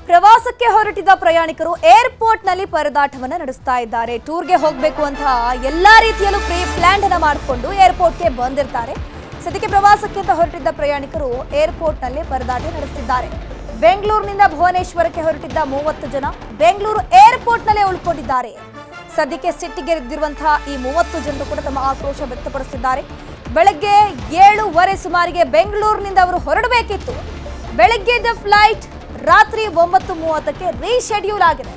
ಪ್ರವಾಸಕ್ಕೆ ಹೊರಟಿದ್ದ ಪ್ರಯಾಣಿಕರು ಏರ್ಪೋರ್ಟ್ ನಲ್ಲಿ ಪರದಾಟವನ್ನ ನಡೆಸ್ತಾ ಇದ್ದಾರೆ. ಟೂರ್ಗೆ ಹೋಗಬೇಕು ಅಂತ ಎಲ್ಲಾ ರೀತಿಯಲ್ಲೂ ಪ್ರೀ ಪ್ಲಾನ್ ಅನ್ನ ಮಾಡಿಕೊಂಡು ಏರ್ಪೋರ್ಟ್ಗೆ ಬಂದಿರ್ತಾರೆ. ಸದ್ಯಕ್ಕೆ ಪ್ರವಾಸಕ್ಕೆ ಅಂತ ಹೊರಟಿದ್ದ ಪ್ರಯಾಣಿಕರು ಏರ್ಪೋರ್ಟ್ ನಲ್ಲಿ ಪರದಾಟ ನಡೆಸುತ್ತಿದ್ದಾರೆ. ಬೆಂಗಳೂರಿನಿಂದ ಭುವನೇಶ್ವರಕ್ಕೆ ಹೊರಟಿದ್ದ 30 ಜನ ಬೆಂಗಳೂರು ಏರ್ಪೋರ್ಟ್ ನಲ್ಲೇ ಉಳ್ಕೊಂಡಿದ್ದಾರೆ. ಸದ್ಯಕ್ಕೆ ಸಿಟ್ಟಿಗೆದ್ದಿರುವಂತಹ ಈ 30 ಜನರು ಕೂಡ ತಮ್ಮ ಆಕ್ರೋಶ ವ್ಯಕ್ತಪಡಿಸಿದ್ದಾರೆ. ಬೆಳಗ್ಗೆ 7:15 ಸುಮಾರಿಗೆ ಬೆಂಗಳೂರಿನಿಂದ ಅವರು ಹೊರಡಬೇಕಿತ್ತು. ಬೆಳಗ್ಗೆದ ಫ್ಲೈಟ್ ರಾತ್ರಿ 9:30ಕ್ಕೆ ರೀಶೆಡ್ಯೂಲ್ ಆಗಿದೆ.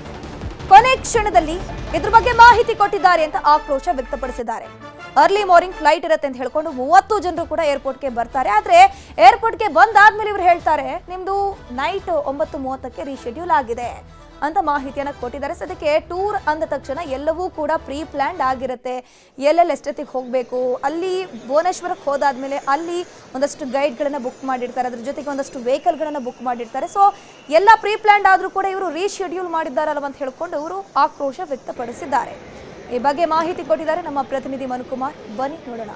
ಕೊನೆ ಕ್ಷಣದಲ್ಲಿ ಇದ್ರ ಬಗ್ಗೆ ಮಾಹಿತಿ ಕೊಟ್ಟಿದ್ದಾರೆ ಅಂತ ಆಕ್ರೋಶ ವ್ಯಕ್ತಪಡಿಸಿದ್ದಾರೆ. ಅರ್ಲಿ ಮಾರ್ನಿಂಗ್ ಫ್ಲೈಟ್ ಇರುತ್ತೆ ಅಂತ ಹೇಳ್ಕೊಂಡು 30 ಜನರು ಕೂಡ ಏರ್ಪೋರ್ಟ್ಗೆ ಬರ್ತಾರೆ. ಆದರೆ ಏರ್ಪೋರ್ಟ್ಗೆ ಬಂದಾದ್ಮೇಲೆ ಇವರು ಹೇಳ್ತಾರೆ ನಿಮ್ದು ನೈಟ್ 9:30ಕ್ಕೆ ರೀಶೆಡ್ಯೂಲ್ ಆಗಿದೆ ಅಂತ ಮಾಹಿತಿಯನ್ನು ಕೊಟ್ಟಿದ್ದಾರೆ. ಸದ್ಯಕ್ಕೆ ಟೂರ್ ಅಂದ ತಕ್ಷಣ ಎಲ್ಲವೂ ಕೂಡ ಪ್ರೀ ಪ್ಲಾನ್ಡ್ ಆಗಿರುತ್ತೆ. ಎಲ್ಲೆಲ್ಲಿ ಎಷ್ಟೊತ್ತಿಗೆ ಹೋಗಬೇಕು, ಅಲ್ಲಿ ಭುವನೇಶ್ವರಕ್ಕೆ ಹೋದಾದ್ಮೇಲೆ ಅಲ್ಲಿ ಒಂದಷ್ಟು ಗೈಡ್ಗಳನ್ನು ಬುಕ್ ಮಾಡಿರ್ತಾರೆ, ಅದ್ರ ಜೊತೆಗೆ ಒಂದಷ್ಟು ವೆಹಿಕಲ್ಗಳನ್ನು ಬುಕ್ ಮಾಡಿರ್ತಾರೆ. ಸೊ ಎಲ್ಲ ಪ್ರೀ ಪ್ಲಾನ್ಡ್ ಆದರೂ ಕೂಡ ಇವರು ರೀಶೆಡ್ಯೂಲ್ ಮಾಡಿದ್ದಾರಲ್ಲ ಅಂತ ಹೇಳ್ಕೊಂಡು ಇವರು ಆಕ್ರೋಶ ವ್ಯಕ್ತಪಡಿಸಿದ್ದಾರೆ. ಈ ಬಗ್ಗೆ ಮಾಹಿತಿ ಕೊಟ್ಟಿದ್ದಾರೆ ನಮ್ಮ ಪ್ರತಿನಿಧಿ ಮನುಕುಮಾರ್. ಬನ್ನಿ ನೋಡೋಣ.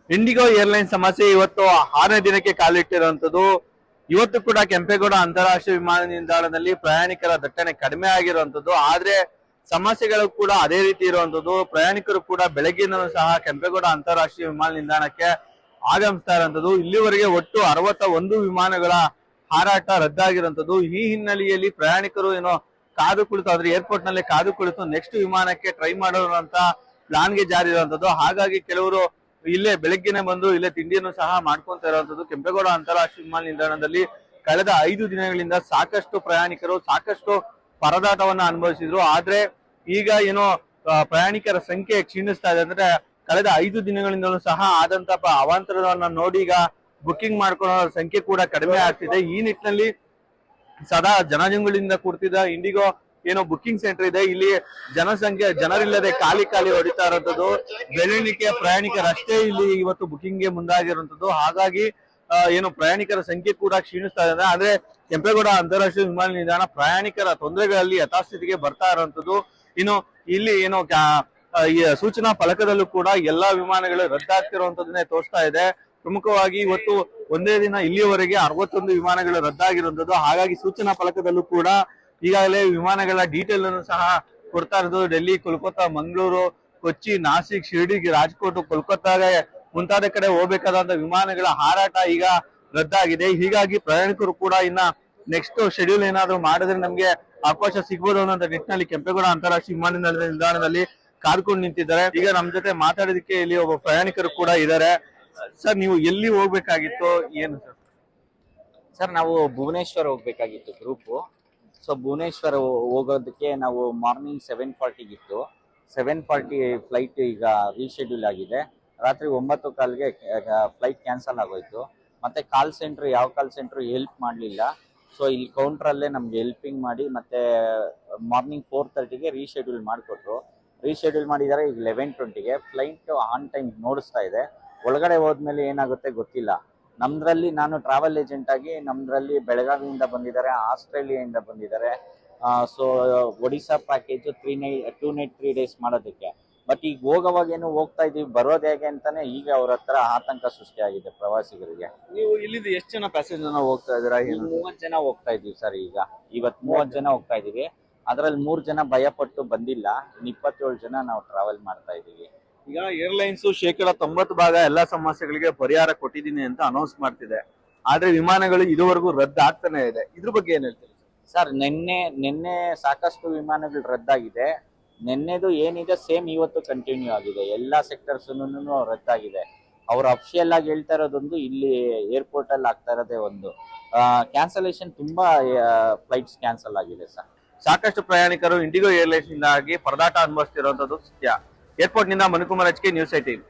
ಇಂಡಿಗೋ ಏರ್ಲೈನ್ ಸಮಸ್ಯೆ ಇವತ್ತು 6ನೇ ದಿನಕ್ಕೆ ಕಾಲಿಟ್ಟಿರುವಂತದ್ದು. ಇವತ್ತು ಕೂಡ ಕೆಂಪೇಗೌಡ ಅಂತಾರಾಷ್ಟ್ರೀಯ ವಿಮಾನ ನಿಲ್ದಾಣದಲ್ಲಿ ಪ್ರಯಾಣಿಕರ ದಟ್ಟಣೆ ಕಡಿಮೆ ಆಗಿರುವಂತದ್ದು. ಆದ್ರೆ ಸಮಸ್ಯೆಗಳು ಕೂಡ ಅದೇ ರೀತಿ ಇರುವಂತದ್ದು. ಪ್ರಯಾಣಿಕರು ಕೂಡ ಬೆಳಗ್ಗಿನೂ ಸಹ ಕೆಂಪೇಗೌಡ ಅಂತಾರಾಷ್ಟ್ರೀಯ ವಿಮಾನ ನಿಲ್ದಾಣಕ್ಕೆ ಆಗಮಿಸ್ತಾ ಇರುವಂತದ್ದು. ಇಲ್ಲಿವರೆಗೆ ಒಟ್ಟು 61 ವಿಮಾನಗಳ ಹಾರಾಟ ರದ್ದಾಗಿರುವಂತದ್ದು. ಈ ಹಿನ್ನೆಲೆಯಲ್ಲಿ ಪ್ರಯಾಣಿಕರು ಏನೋ ಕಾದು ಕುಳಿತು ಆದ್ರೆ ಏರ್ಪೋರ್ಟ್ ನಲ್ಲಿ ಕಾದು ಕುಳಿತು ನೆಕ್ಸ್ಟ್ ವಿಮಾನಕ್ಕೆ ಟ್ರೈ ಮಾಡೋರಂತ ಪ್ಲಾನ್ಗೆ ಜಾರಿ ಇರುವಂತದ್ದು. ಹಾಗಾಗಿ ಕೆಲವರು ಇಲ್ಲೇ ಬೆಳಗ್ಗೆನೆ ಬಂದು ಇಲ್ಲೇ ತಿಂಡಿಯನ್ನು ಸಹ ಮಾಡ್ಕೊಂತ ಇರುವಂತದ್ದು. ಕೆಂಪೇಗೌಡ ಅಂತಾರಾಷ್ಟ್ರೀಯ ವಿಮಾನ ನಿಲ್ದಾಣದಲ್ಲಿ ಕಳೆದ 5 ದಿನಗಳಿಂದ ಸಾಕಷ್ಟು ಪ್ರಯಾಣಿಕರು ಸಾಕಷ್ಟು ಪರದಾಟವನ್ನ ಅನುಭವಿಸಿದ್ರು. ಆದ್ರೆ ಈಗ ಏನೋ ಪ್ರಯಾಣಿಕರ ಸಂಖ್ಯೆ ಕ್ಷೀಣಿಸ್ತಾ ಇದೆ. ಅಂದ್ರೆ ಕಳೆದ 5 ದಿನಗಳಿಂದಲೂ ಸಹ ಆದಂತ ಅವಾಂತರವನ್ನ ನೋಡಿ ಈಗ ಬುಕ್ಕಿಂಗ್ ಮಾಡ್ಕೊಳ್ಳೋ ಸಂಖ್ಯೆ ಕೂಡ ಕಡಿಮೆ ಆಗ್ತಿದೆ. ಈ ನಿಟ್ಟಿನಲ್ಲಿ ಸದಾ ಜನಜಂಗುಳಿಂದ ಕೂಡ್ತಿದ್ದ ಇಂಡಿಗೋ ಏನೋ ಬುಕ್ಕಿಂಗ್ ಸೆಂಟರ್ ಇದೆ, ಇಲ್ಲಿ ಜನರಿಲ್ಲದೆ ಖಾಲಿ ಹೊಡಿತಾ ಇರುವಂತದ್ದು. ಬೆಳವಣಿಗೆ ಪ್ರಯಾಣಿಕರಷ್ಟೇ ಇಲ್ಲಿ ಇವತ್ತು ಬುಕ್ಕಿಂಗ್ ಗೆ ಮುಂದಾಗಿರುವಂತದ್ದು. ಹಾಗಾಗಿ ಏನು ಪ್ರಯಾಣಿಕರ ಸಂಖ್ಯೆ ಕೂಡ ಕ್ಷೀಣಿಸ್ತಾ ಇದೆ. ಆದ್ರೆ ಕೆಂಪೇಗೌಡ ಅಂತಾರಾಷ್ಟ್ರೀಯ ವಿಮಾನ ನಿಲ್ದಾಣ ಪ್ರಯಾಣಿಕರ ತೊಂದರೆಗಳಲ್ಲಿ ಯಥಾಸ್ಥಿತಿಗೆ ಬರ್ತಾ ಇರುವಂತದ್ದು. ಇನ್ನು ಇಲ್ಲಿ ಏನೋ ಸೂಚನಾ ಫಲಕದಲ್ಲೂ ಕೂಡ ಎಲ್ಲಾ ವಿಮಾನಗಳು ರದ್ದಾಗ್ತಿರುವಂತದನ್ನೇ ತೋರಿಸ್ತಾ ಇದೆ. ಪ್ರಮುಖವಾಗಿ ಇವತ್ತು ಒಂದೇ ದಿನ ಇಲ್ಲಿಯವರೆಗೆ 61 ವಿಮಾನಗಳು ರದ್ದಾಗಿರುವಂತದ್ದು. ಹಾಗಾಗಿ ಸೂಚನಾ ಫಲಕದಲ್ಲೂ ಕೂಡ ಈಗಾಗಲೇ ವಿಮಾನಗಳ ಡೀಟೇಲ್ ಅನ್ನು ಸಹ ಕೊಡ್ತಾ ಇರೋದು. ಡೆಲ್ಲಿ, ಕೋಲ್ಕತ್ತಾ, ಮಂಗಳೂರು, ಕೊಚ್ಚಿ, ನಾಸಿಕ್, ಶಿರ್ಡಿ, ರಾಜ್ಕೋಟ್, ಕೋಲ್ಕತ್ತಾಗೆ ಮುಂತಾದ ಕಡೆ ಹೋಗ್ಬೇಕಾದಂತ ವಿಮಾನಗಳ ಹಾರಾಟ ಈಗ ರದ್ದಾಗಿದೆ. ಹೀಗಾಗಿ ಪ್ರಯಾಣಿಕರು ಕೂಡ ಇನ್ನ ನೆಕ್ಸ್ಟ್ ಶೆಡ್ಯೂಲ್ ಏನಾದ್ರು ಮಾಡಿದ್ರೆ ನಮ್ಗೆ ಅವಕಾಶ ಸಿಗ್ಬೋದು ಅನ್ನೋ ನಿಟ್ಟಿನಲ್ಲಿ ಕೆಂಪೇಗೌಡ ಅಂತಾರಾಷ್ಟ್ರೀಯ ವಿಮಾನ ನಿಲ್ದಾಣದಲ್ಲಿ ಕಾದ್ಕೊಂಡು ನಿಂತಿದ್ದಾರೆ. ಈಗ ನಮ್ ಜೊತೆ ಮಾತಾಡೋದಕ್ಕೆ ಇಲ್ಲಿ ಒಬ್ಬ ಪ್ರಯಾಣಿಕರು ಕೂಡ ಇದ್ದಾರೆ. ಸರ್, ನೀವು ಎಲ್ಲಿ ಹೋಗ್ಬೇಕಾಗಿತ್ತು, ಏನು ಸರ್? ಸರ್, ನಾವು ಭುವನೇಶ್ವರ ಹೋಗ್ಬೇಕಾಗಿತ್ತು ಗ್ರೂಪು. ಸೊ ಭುವನೇಶ್ವರ ಹೋಗೋದಕ್ಕೆ ನಾವು ಮಾರ್ನಿಂಗ್ 7:40 7:40 ಫ್ಲೈಟ್ ಈಗ ರೀಶೆಡ್ಯೂಲ್ ಆಗಿದೆ. ರಾತ್ರಿ 9:15ಗೆ ಫ್ಲೈಟ್ ಕ್ಯಾನ್ಸಲ್ ಆಗೋಯ್ತು. ಮತ್ತೆ ಯಾವ ಕಾಲ್ ಸೆಂಟ್ರು ಹೆಲ್ಪ್ ಮಾಡಲಿಲ್ಲ. ಸೊ ಇಲ್ಲಿ ಕೌಂಟ್ರಲ್ಲೇ ನಮ್ಗೆ ಹೆಲ್ಪಿಂಗ್ ಮಾಡಿ ಮತ್ತೆ ಮಾರ್ನಿಂಗ್ 4:30ಗೆ ರೀಶೆಡ್ಯೂಲ್ ಮಾಡಿಕೊಟ್ರು. ರೀಶೆಡ್ಯೂಲ್ ಮಾಡಿದ್ದಾರೆ. ಈಗ 11:20ಗೆ ಫ್ಲೈಟ್ ಆನ್ ಟೈಮ್ ನೋಡಿಸ್ತಾ ಇದೆ. ಒಳಗಡೆ ಹೋದ್ಮೇಲೆ ಏನಾಗುತ್ತೆ ಗೊತ್ತಿಲ್ಲ. ನಮ್ದ್ರಲ್ಲಿ ನಾನು ಟ್ರಾವೆಲ್ ಏಜೆಂಟ್ ಆಗಿ ನಮ್ದ್ರಲ್ಲಿ ಬೆಳಗಾವಿಯಿಂದ ಬಂದಿದ್ದಾರೆ, ಆಸ್ಟ್ರೇಲಿಯಾದಿಂದ ಬಂದಿದ್ದಾರೆ. So Odisha package 2 night 3 days ಮಾಡೋದಕ್ಕೆ. ಬಟ್ ಈಗ ಹೋಗೋವಾಗೇನು ಹೋಗ್ತಾ ಇದೀವಿ, ಬರೋದು ಹೇಗೆ ಅಂತಾನೆ ಈಗ ಅವ್ರ ಹತ್ರ ಆತಂಕ ಸೃಷ್ಟಿಯಾಗಿದೆ ಪ್ರವಾಸಿಗರಿಗೆ. ನೀವು ಇಲ್ಲಿಂದ ಎಷ್ಟು ಜನ ಪ್ಯಾಸೆಂಜರ್ ಹೋಗ್ತಾ ಇದ್ದೀರಾ? 30 ಜನ ಹೋಗ್ತಾ ಇದೀವಿ ಸರ್. ಇವತ್ತು 30 ಜನ ಹೋಗ್ತಾ ಇದೀವಿ. ಅದ್ರಲ್ಲಿ 3 ಜನ ಭಯಪಟ್ಟು ಬಂದಿಲ್ಲ. 27 ಜನ ನಾವು ಟ್ರಾವೆಲ್ ಮಾಡ್ತಾ ಇದೀವಿ. ಈಗ ಏರ್ಲೈನ್ಸ್ 90% ಎಲ್ಲಾ ಸಮಸ್ಯೆಗಳಿಗೆ ಪರಿಹಾರ ಕೊಟ್ಟಿದ್ದೀನಿ ಅಂತ ಅನೌನ್ಸ್ ಮಾಡ್ತಿದೆ. ಆದ್ರೆ ವಿಮಾನಗಳು ಇದುವರೆಗೂ ರದ್ದು ಆಗ್ತಾನೆ ಇದೆ. ಇದ್ರ ಬಗ್ಗೆ ಏನ್ ಹೇಳ್ತೀರಿ ಸರ್? ನಿನ್ನೆ ಸಾಕಷ್ಟು ವಿಮಾನಗಳು ರದ್ದಾಗಿದೆ. ನಿನ್ನೆದು ಏನಿದೆ ಸೇಮ್ ಇವತ್ತು ಕಂಟಿನ್ಯೂ ಆಗಿದೆ. ಎಲ್ಲಾ ಸೆಕ್ಟರ್ಸ್ ರದ್ದಾಗಿದೆ. ಅವ್ರು ಅಫಿಷಿಯಲ್ ಆಗಿ ಹೇಳ್ತಾ ಇರೋದೊಂದು, ಇಲ್ಲಿ ಏರ್ಪೋರ್ಟ್ ಅಲ್ಲಿ ಆಗ್ತಾ ಇರೋದೇ ಒಂದು. ಕ್ಯಾನ್ಸಲೇಷನ್ ತುಂಬಾ ಫ್ಲೈಟ್ಸ್ ಕ್ಯಾನ್ಸಲ್ ಆಗಿದೆ ಸರ್. ಸಾಕಷ್ಟು ಪ್ರಯಾಣಿಕರು ಇಂಡಿಗೋ ಏರ್ಲೈನ್ಸ್ ಇಂದಾಗಿ ಪರದಾಟ ಅನುಭವಿಸ್ತಿರುವಂತದ್ದು ಸತ್ಯ. ಏರ್ಪೋರ್ಟ್ ನಿಂದ ಮನುಕುಮಾರ್, HK News 18.